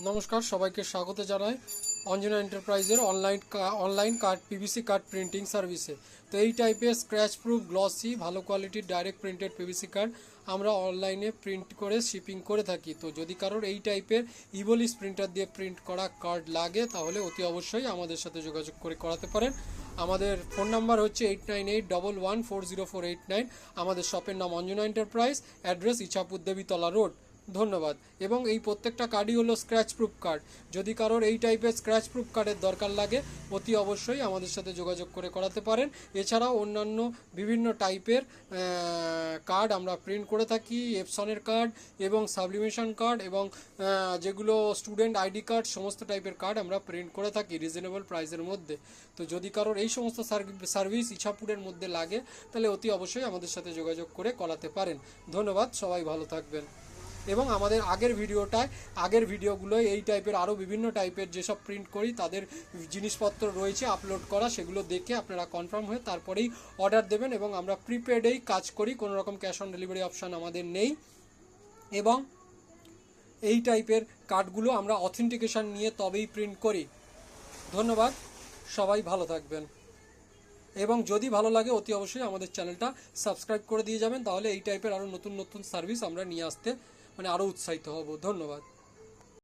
নমস্কার, সবাইকে স্বাগত জানাই অঞ্জনা এন্টারপ্রাইজের online card PVC card printing সার্ভিসে। তো এই টাইপের স্ক্র্যাচ প্রুফ গ্লসি ভালো কোয়ালিটির ডাইরেক্ট প্রিন্টেড পিভিসি কার্ড আমরা অনলাইনে প্রিন্ট করে শিপিং করে থাকি। তো যদি কারোর এই টাইপের ইভোলিস প্রিন্টার দিয়ে প্রিন্ট করা কার্ড লাগে তাহলে অতি অবশ্যই আমাদের সাথে যোগাযোগ করে করাতে পারেন। আমাদের ফোন নাম্বার হচ্ছে 8981140489। আমাদের শপের নাম Anjana enterprise, address Ichapur Debitala road. ধন্যবাদ। এবং এই প্রত্যেকটা কার্ডই হলো স্ক্র্যাচ প্রুফ কার্ড। যদি কারোর এই টাইপের স্ক্র্যাচ প্রুফ কার্ডের দরকার লাগে অতি অবশ্যই আমাদের সাথে যোগাযোগ করে করাতে পারেন। এছাড়াও অন্যান্য বিভিন্ন টাইপের কার্ড আমরা প্রিন্ট করে থাকি, এপসনের কার্ড এবং সাবলিমেশন কার্ড এবং যেগুলো স্টুডেন্ট আইডি কার্ড, সমস্ত টাইপের কার্ড আমরা প্রিন্ট করে থাকি রিজনেবল প্রাইসের মধ্যে। তো যদি কারোর এই সমস্ত সার্ভিস ইছাপুরের মধ্যে লাগে তাহলে অতি অবশ্যই আমাদের সাথে যোগাযোগ করে করাতে পারেন। ধন্যবাদ, সবাই ভালো থাকবেন। এবং আমাদের আগের ভিডিওগুলোয় এই টাইপের আরও বিভিন্ন টাইপের যেসব প্রিন্ট করি তাদের জিনিসপত্র রয়েছে আপলোড করা, সেগুলো দেখে আপনারা কনফার্ম হয়ে তারপরেই অর্ডার দেবেন। এবং আমরা প্রিপেডেই কাজ করি, কোনো রকম ক্যাশ অন ডেলিভারি অপশান আমাদের নেই। এবং এই টাইপের কার্ডগুলো আমরা অথেন্টিকেশন নিয়ে তবেই প্রিন্ট করি। ধন্যবাদ, সবাই ভালো থাকবেন। এবং যদি ভালো লাগে অতি অবশ্যই আমাদের চ্যানেলটা সাবস্ক্রাইব করে দিয়ে যাবেন, তাহলে এই টাইপের আরও নতুন নতুন সার্ভিস আমরা নিয়ে আসতে আরও উৎসাহিত হব। ধন্যবাদ।